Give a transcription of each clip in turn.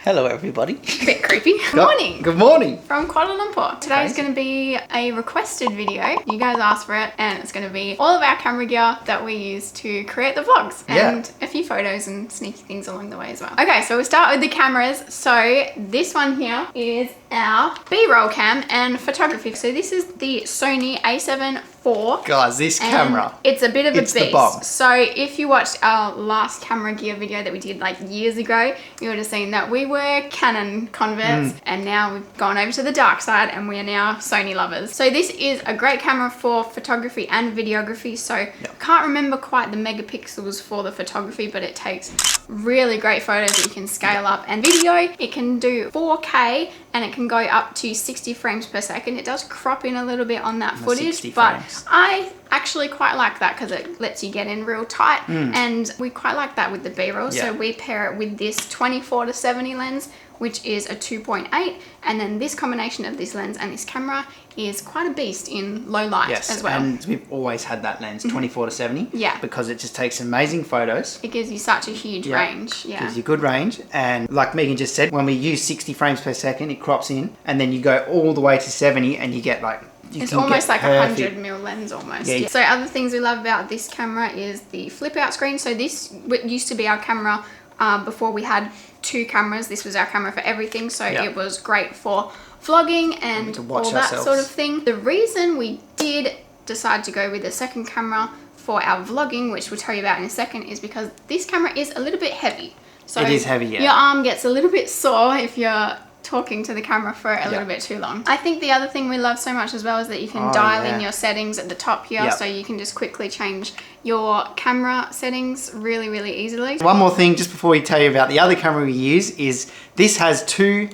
Hello everybody. Bit creepy. Good morning. Good morning. From Kuala Lumpur. Today's going to be a requested video. You guys asked for it, and it's going to be all of our camera gear that we use to create the vlogs and a few photos and sneaky things along the way as well. Okay, so we'll start with the cameras. So this one here is our B-roll cam and photography. So this is the Sony A7 IV. Guys, this camera, it's a bit of a beast. The bomb. So if you watched our last camera gear video that we did like years ago, you would have seen that we were Canon converts and now we've gone over to the dark side and we are now Sony lovers. So this is a great camera for photography and videography. So can't remember quite the megapixels for the photography, but it takes really great photos that you can scale up, and video it can do 4K and it can go up to 60 frames per second. It does crop in a little bit on that footage, but I actually quite like that because it lets you get in real tight, and we quite like that with the B-roll. So we pair it with this 24-70 lens, which is a 2.8, and then this combination of this lens and this camera is quite a beast in low light as well. And we've always had that lens, 24-70, because it just takes amazing photos. It gives you such a huge range. It gives you good range, and like Megan just said, when we use 60 frames per second, it crops in, and then you go all the way to 70 and you get like, it's almost like a 100mm lens almost. So other things we love about this camera is the flip out screen. So this used to be our camera before we had two cameras. This was our camera for everything, so it was great for vlogging and all that sort of thing. The reason we did decide to go with a second camera for our vlogging, which we'll tell you about in a second, is because this camera is a little bit heavy. So it is heavy, your arm gets a little bit sore if you're talking to the camera for a little bit too long. I think the other thing we love so much as well is that you can dial in your settings at the top here, so you can just quickly change your camera settings really, really easily. One more thing just before we tell you about the other camera we use is this has two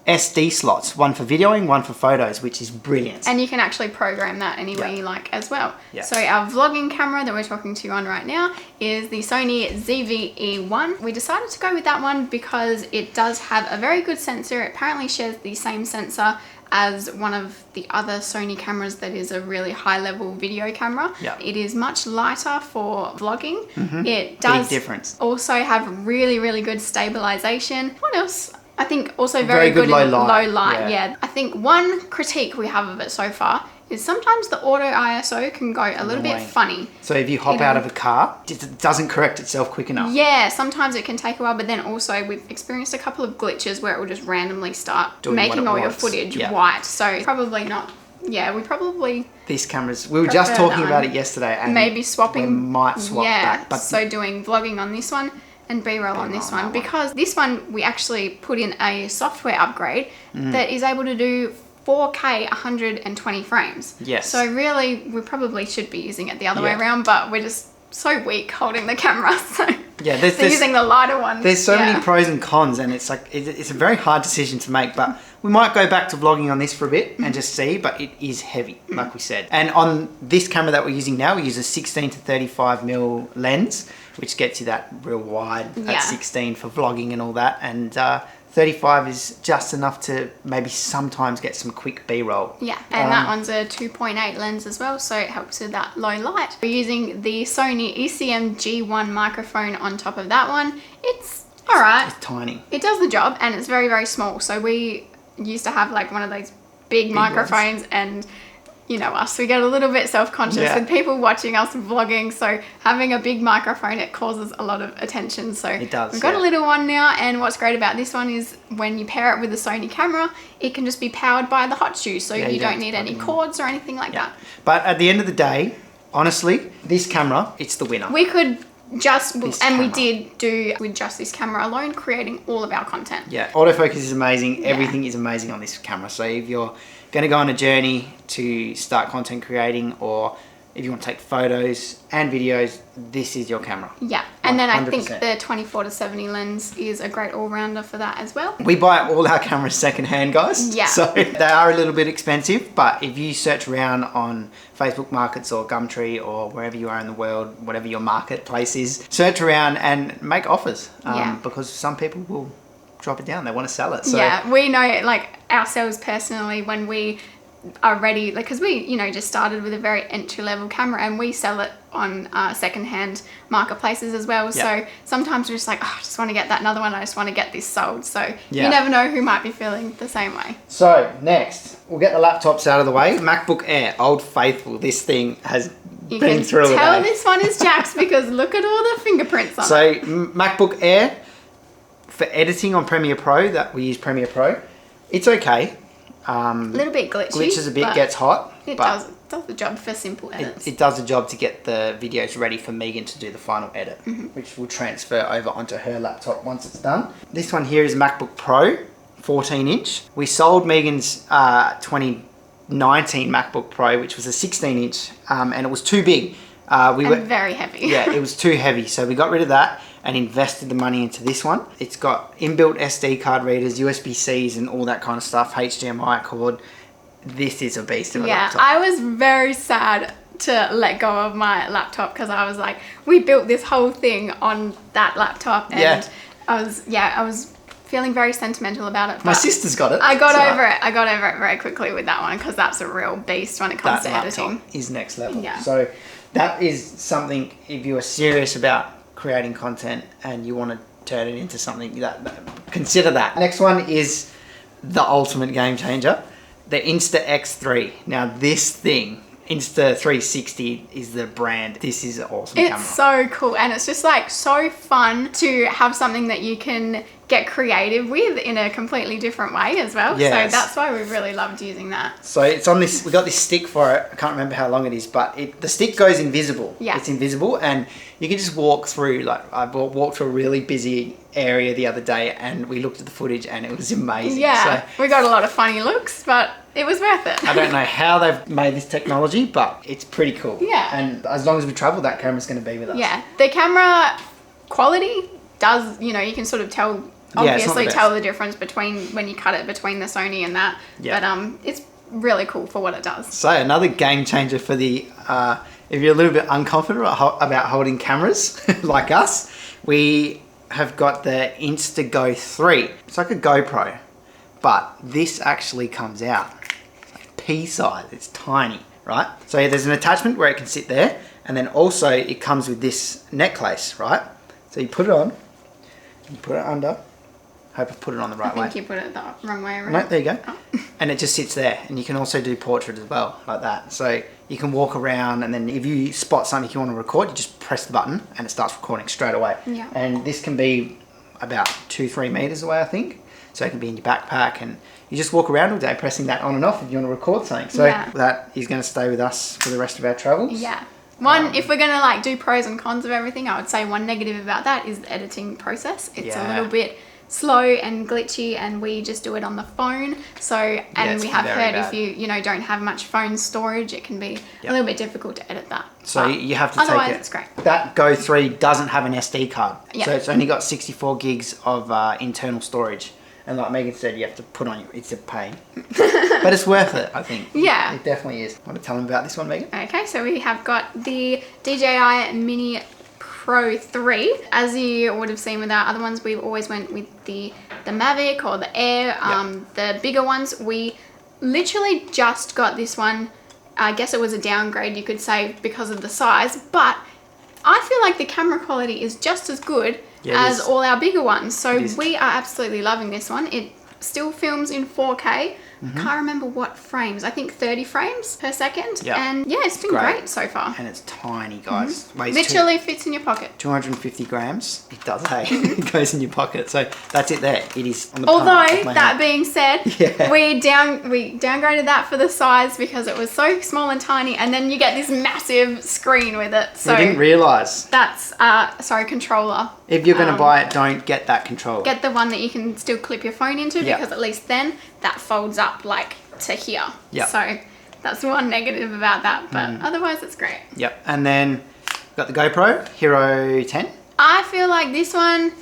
SD slots, one for videoing, one for photos, which is brilliant. And you can actually program that any way you like as well. So our vlogging camera that we're talking to you on right now is the Sony ZV-E1. We decided to go with that one because it does have a very good sensor. It apparently shares the same sensor as one of the other Sony cameras that is a really high level video camera. It is much lighter for vlogging. It does also have really, really good stabilization. What else? I think also very good in low light. I think one critique we have of it so far is sometimes the auto ISO can go a little bit funny. So if you hop out of a car, it doesn't correct itself quick enough. Yeah, sometimes it can take a while, but then also we've experienced a couple of glitches where it will just randomly start making all your footage white. So probably not. Yeah, we probably... These cameras, we were just talking about it yesterday. And maybe swapping. We might swap that. But so doing vlogging on this one and B-roll on this one, because this one we actually put in a software upgrade that is able to do 4K 120 frames. So really we probably should be using it the other way around, but we're just so weak holding the camera, so there's using the lighter one. There's so many pros and cons, and it's like it's a very hard decision to make, but we might go back to vlogging on this for a bit and just see, but it is heavy, like we said. And on this camera that we're using now, we use a 16-35mm lens, which gets you that real wide at 16 for vlogging and all that, and 35 is just enough to maybe sometimes get some quick B-roll. And that one's a 2.8 lens as well, so it helps with that low light. We're using the Sony ECM G1 microphone on top of that one. It's alright. It's tiny. It does the job, and it's very, very small. So we used to have like one of those big microphones, and you know us, we get a little bit self-conscious with people watching us vlogging, so having a big microphone, it causes a lot of attention. So it does, we've got a little one now, and what's great about this one is when you pair it with the Sony camera, it can just be powered by the hot shoe, so you don't need any cords or anything like that. But at the end of the day, honestly, this camera, it's the winner. We could just, we did do with just this camera alone, creating all of our content. Autofocus is amazing. Everything is amazing on this camera. So if you're going to go on a journey to start content creating, or if you want to take photos and videos, this is your camera. And then I think the 24-70 lens is a great all-rounder for that as well. We buy all our cameras secondhand, guys. So they are a little bit expensive, but if you search around on Facebook Markets or Gumtree or wherever you are in the world, whatever your marketplace is, search around and make offers, because some people will drop it down. They want to sell it. So we know, like ourselves personally, when we are ready, like, because we, you know, just started with a very entry-level camera, and we sell it on second-hand marketplaces as well. So sometimes we're just like, oh, I just want to get that another one. I just want to get this sold. So you never know who might be feeling the same way. So next, we'll get the laptops out of the way. MacBook Air, Old Faithful. This thing has been through it. You can tell this one is Jack's because look at all the fingerprints on it. So MacBook Air, for editing on Premiere Pro, that we use Premiere Pro, it's okay. A little bit glitchy. Glitches a bit, gets hot. It does the job for simple edits. It does the job to get the videos ready for Megan to do the final edit, which will transfer over onto her laptop once it's done. This one here is MacBook Pro, 14-inch. We sold Megan's 2019 MacBook Pro, which was a 16-inch, and it was too big. Very heavy. Yeah, it was too heavy, so we got rid of that and invested the money into this one. It's got inbuilt SD card readers, USB-Cs and all that kind of stuff, HDMI cord. This is a beast of a laptop. I was very sad to let go of my laptop because I was like, we built this whole thing on that laptop, and I was feeling very sentimental about it. My sister's got it. I got over it. I got over it very quickly with that one because that's a real beast when it comes to editing. Is next level. Yeah. So that is something, if you are serious about creating content and you want to turn it into something, consider that. Next one is the ultimate game changer, the Insta X3. Now this thing, Insta 360 is the brand. This is an awesome camera. It's so cool, and it's just like so fun to have something that you can get creative with in a completely different way as well. Yes. So that's why we really loved using that. So it's on this, we got this stick for it. I can't remember how long it is, but the stick goes invisible. Yeah. It's invisible, and you can just walk through, like I walked through a really busy area the other day and we looked at the footage and it was amazing. Yeah, so, we got a lot of funny looks, but it was worth it. I don't know how they've made this technology, but it's pretty cool. Yeah. And as long as we travel, that camera's going to be with us. Yeah, the camera quality does, you know, you can sort of tell, obviously tell the difference between when you cut it between the Sony and that. Yeah. But it's really cool for what it does. So another game changer for the, if you're a little bit unconfident about holding cameras like us, we have got the Instago 3. It's like a GoPro, but this actually comes out. It's like pea size, it's tiny, right? So there's an attachment where it can sit there, and then also it comes with this necklace, right? So you put it on, you put it under. Hope I put it on the right way. I think you put it the wrong way around. No, there you go. Oh. And it just sits there, and you can also do portrait as well, like that. So you can walk around, and then if you spot something you want to record, you just press the button and it starts recording straight away. Yeah. And this can be about 2-3 meters away, I think. So it can be in your backpack, and you just walk around all day pressing that on and off if you want to record something. So that is going to stay with us for the rest of our travels. Yeah. If we're going to like do pros and cons of everything, I would say one negative about that is the editing process. It's a little bit slow and glitchy, and we just do it on the phone. So, and we have heard if you don't have much phone storage, it can be a little bit difficult to edit that. So you have to otherwise take it. It's great. That Go 3 doesn't have an SD card. Yeah. So it's only got 64 gigs of internal storage. And like Megan said, you have to put on it's a pain. But it's worth it, I think. Yeah. It definitely is. Want to tell them about this one, Megan? Okay, so we have got the DJI Mini Pro 3. As you would have seen with our other ones, we've always went with the Mavic or the Air. The bigger ones, we literally just got this one. I guess it was a downgrade, you could say, because of the size, but I feel like the camera quality is just as good as all our bigger ones. So we are absolutely loving this one. It still films in 4K. Can't remember what frames. I think 30 frames per second. And yeah, it's been great so far. And it's tiny, guys. Weighs literally fits in your pocket. 250 grams. It does, hey. It goes in your pocket. So that's it there. It is on the Although, that being said, we downgraded that for the size because it was so small and tiny, and then you get this massive screen with it. So we didn't realise. That's, controller. If you're going to buy it, don't get that controller. Get the one that you can still clip your phone into because at least then that folds up like to here. So that's one negative about that, but otherwise it's great. And then we've got the GoPro Hero 10. I feel like this one,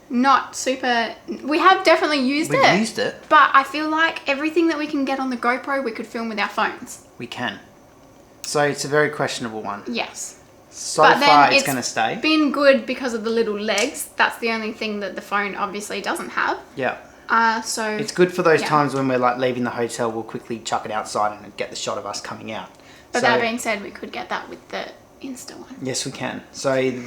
not super, we have definitely used it. We've used it. But I feel like everything that we can get on the GoPro, we could film with our phones. We can. So it's a very questionable one. Yes. So far it's going to stay. Been good because of the little legs. That's the only thing that the phone obviously doesn't have. So it's good for those times when we're like leaving the hotel. We'll quickly chuck it outside and get the shot of us coming out. But that being said, we could get that with the Insta one. Yes, we can. So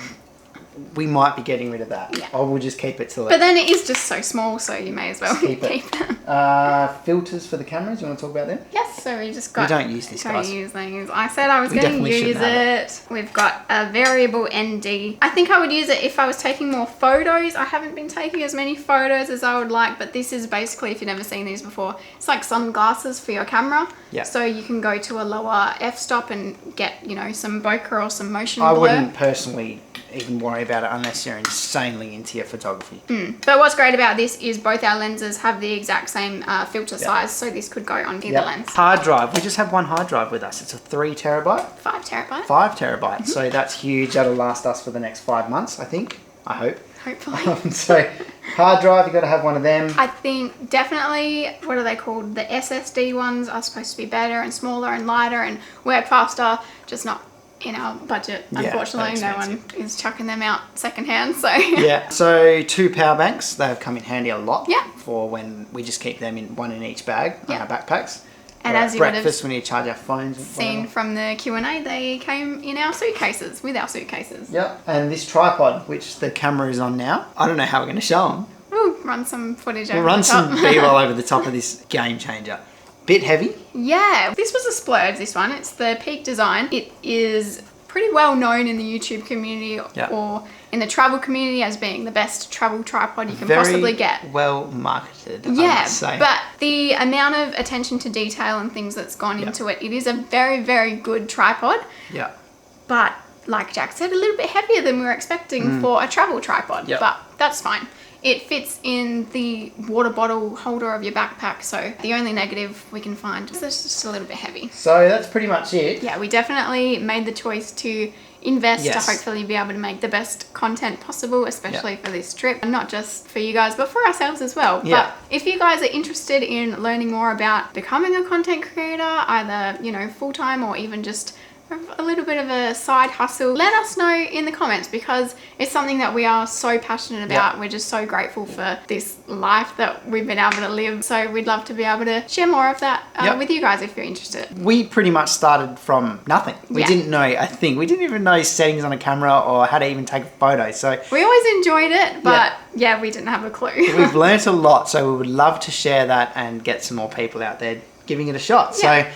we might be getting rid of that. Yeah. Or we'll just keep it till But then it is just so small, so you may as well keep them. Filters for the cameras. You want to talk about them? Yes, so we just got... We don't use this, guys. Don't use these. I said I was We going to definitely use shouldn't have it. We've got a variable ND. I think I would use it if I was taking more photos. I haven't been taking as many photos as I would like, but this is basically, if you've never seen these before, it's like sunglasses for your camera. Yeah. So you can go to a lower f-stop and get, you know, some bokeh or some motion I blur. wouldn't personally even worry about it unless you're insanely into your photography. But what's great about this is both our lenses have the exact same filter size, so this could go on either lens. Hard drive. We just have one hard drive with us. It's a 3 terabyte. 5 terabyte. 5 terabytes. So that's huge. That'll last us for the next 5 months, I think. I hope. Hopefully. So hard drive, you got to have one of them. I think definitely, what are they called? The SSD ones are supposed to be better and smaller and lighter and work faster, just not in our budget. Yeah, unfortunately, no one is chucking them out secondhand. So yeah, so 2 power banks. They have come in handy a lot. Yeah. For when we just keep them in one in each bag on our backpacks. And or as at you would have breakfast, we need to charge our phones. seen from the Q&A, they came in our suitcases, with our suitcases. Yep, and this tripod, which the camera is on now. I don't know how we're going to show them. We'll run some footage over We'll run the top. some B-roll over the top of this game changer. Bit heavy. Yeah, this was a splurge, this one. It's the Peak Design. It is pretty well known in the YouTube community or in the travel community as being the best travel tripod you can possibly get. Very well marketed, Yeah, I must say. but the amount of attention to detail and things that's gone into it, it is a very, very good tripod. Yeah. But like Jack said, a little bit heavier than we were expecting for a travel tripod. Yep. But that's fine. It fits in the water bottle holder of your backpack, so the only negative we can find is it's just a little bit heavy. So that's pretty much it. Yeah, we definitely made the choice to invest to Yes. hopefully be able to make the best content possible, especially for this trip. Not just for you guys, but for ourselves as well. Yeah. But if you guys are interested in learning more about becoming a content creator, either, you know, full-time or even just a little bit of a side hustle, let us know in the comments, because it's something that we are so passionate about. We're just so grateful for this life that we've been able to live, so we'd love to be able to share more of that with you guys if you're interested. We pretty much started from nothing. We didn't know a thing. We didn't even know settings on a camera or how to even take a photo. So we always enjoyed it, but yeah, we didn't have a clue. We've learnt a lot, so we would love to share that and get some more people out there giving it a shot. So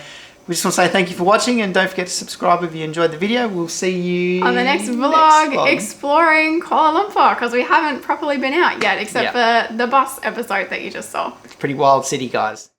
we just want to say thank you for watching, and don't forget to subscribe if you enjoyed the video. We'll see you on the next vlog exploring Kuala Lumpur, because we haven't properly been out yet, except for the bus episode that you just saw. It's a pretty wild city, guys.